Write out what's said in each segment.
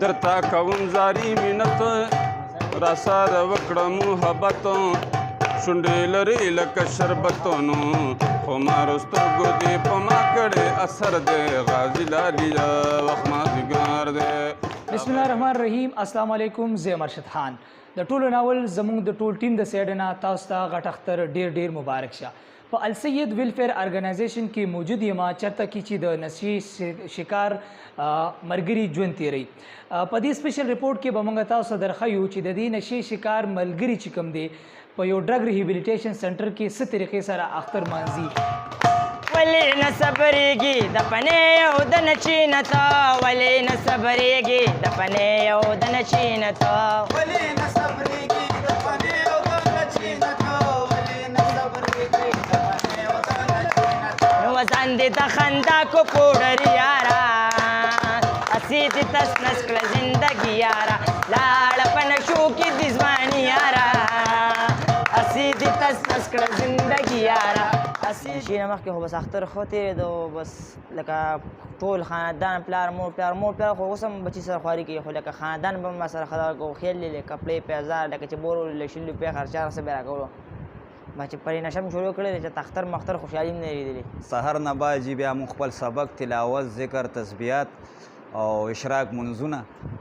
درتا کوم زاری منت راسره وکړه محبت شونډې لري لکه شربتونو خو مارو سترګو دې په ما کړې اثر دی غازي لاليه وخت مازدیګر دی. بسم الله الرحمن الرحیم. السلام علیکم. زه مرشد خان. د ټولو ناول زموږ د ټول ټیم د سایډ نه تاسو ته غټ اختر ډیر مبارک شه. په السید ویلفیر ارګنایزیشن کې موجود یم چېرته کې چې د نشي شکار ملګري ژوند تیروي. په دې سپیشل رپورټ کې به موږ تاسو درښیو چې د دې نشي شکار ملګري چې کوم دی په یو ډرګ ریهیبلیټیشن سنټر کې څه طریقې سره اختر مانځي. ولې نه صبرېږي د پنې او د نچینه ته ولې نه صبرېږي د پنې او د نچینه ته ولې نه صبرېږي د پنې او د نچینه ته ولې نه صبرېږي د پنې او د نچینه ته نو ځان دې د خندا کو پوډر یارا اسی دې تس نس کړه زندګي یارا لاړه په نشو کې دې ځواني یارا اسی دې تس نس کړه زندګي یارا شي نه مخکې خو بس اختر ښه تېرېده بس لکه ټول خاندان پلار مور خو اوس هم بچي سره خواري کوي خو لکه خاندان به ما سره ښه خیل لې کپړې پیزار لکه چې بور ولې شل روپۍ خرچه هر څه به راکولو ما چې پرې نشه م شروع کړی دی چې تختر مختر خوشحالي هم نه لیدلې. سحر نه بعد جي بیا موږ خپل سبق تلاوت ذکر تسبیحات او اشراق منځونه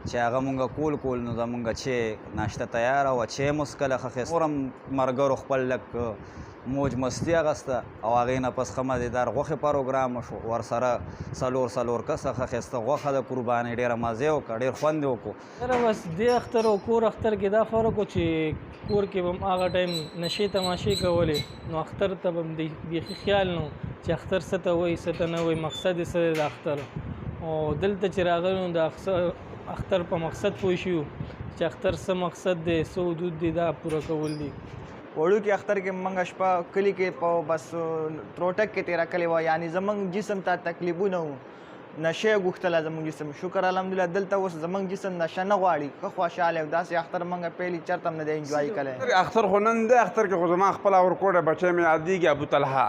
چې هغه مونږ کول نو زمونږ چې ناشته تیاره وه چې مو څکله ښه ښایسته نور هم ملګرو خپل لږ موج مستی اغسته او هغې نه پس ښه مزېدار غوښې پروګرام وشو ورسره څلور کسه ښه ښایسته غوښه د قربانۍ ډېره مزې وکړه ډېر خوند یې وکړو. سره بس دې اختر او کور اختر کې دا فرق و چې کور کې به م هغه ټایم نشې تماشې کولې نو اختر ته به م بیخي خیال نه و چې اختر څه ته وایي څه ته نه وایي مقصد یې څه دی د اختر او دلته چې راغلو نو د اختر په مقصد پوه شو چې اختر څه مقصد دی څه حدود دی دا پوره کول دي. وړوکي اختر کې موږ شپه کلي کې په بس تروټک کې تېره کړې وه یعنې زموږ جسم ته تکلیفونه وو نشه یې غوښتله زموږ جسم شکر الحمدلله دلته اوس زموږ جسم نشه نه غواړي ښه خوشحاله یو داسې اختر موږ پیلي چېرته هم نه دی انجوای کړی. اختر خو نن دی اختر کې خو زما خپله ورکوټه بچی مې یادېږي ابوطلحه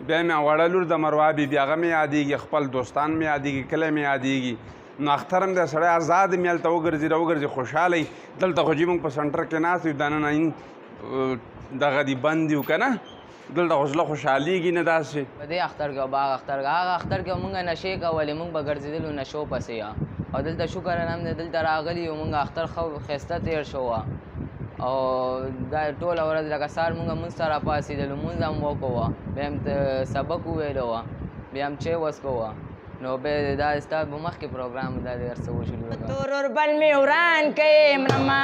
بیا مې وړه لور د مروه بیبي هغه مې یادېږي خپل دوستان مې یادېږي کلی مې یادېږي نو اختر هم دی سړی ازاد مې هلته وګرځي خوشحاله وي دلته خو جي موږ په سنټر کې ناست یو دننه دغه دی بند یو که نه دلته خو زړه خوشحالېږي نه داسې په دې اختر کې او هغه اختر کې مونږ نشې کولې مونږ به ګرځېدلو نشو پسې او دلته شکر الحمد دلته راغلي یو مونږ اختر ښه ښایسته تېر شو او دا ټوله ورځ لکه سهار مونږ لمونځ ته راپاڅېدلو لمونځ هم وکړو بیا هم سبق وویلو بیا هم چای وڅښو نو بیا دا ستا به مخکې پروګرام دا ډېر څه وشول تورور بل مې وران کړې مرمه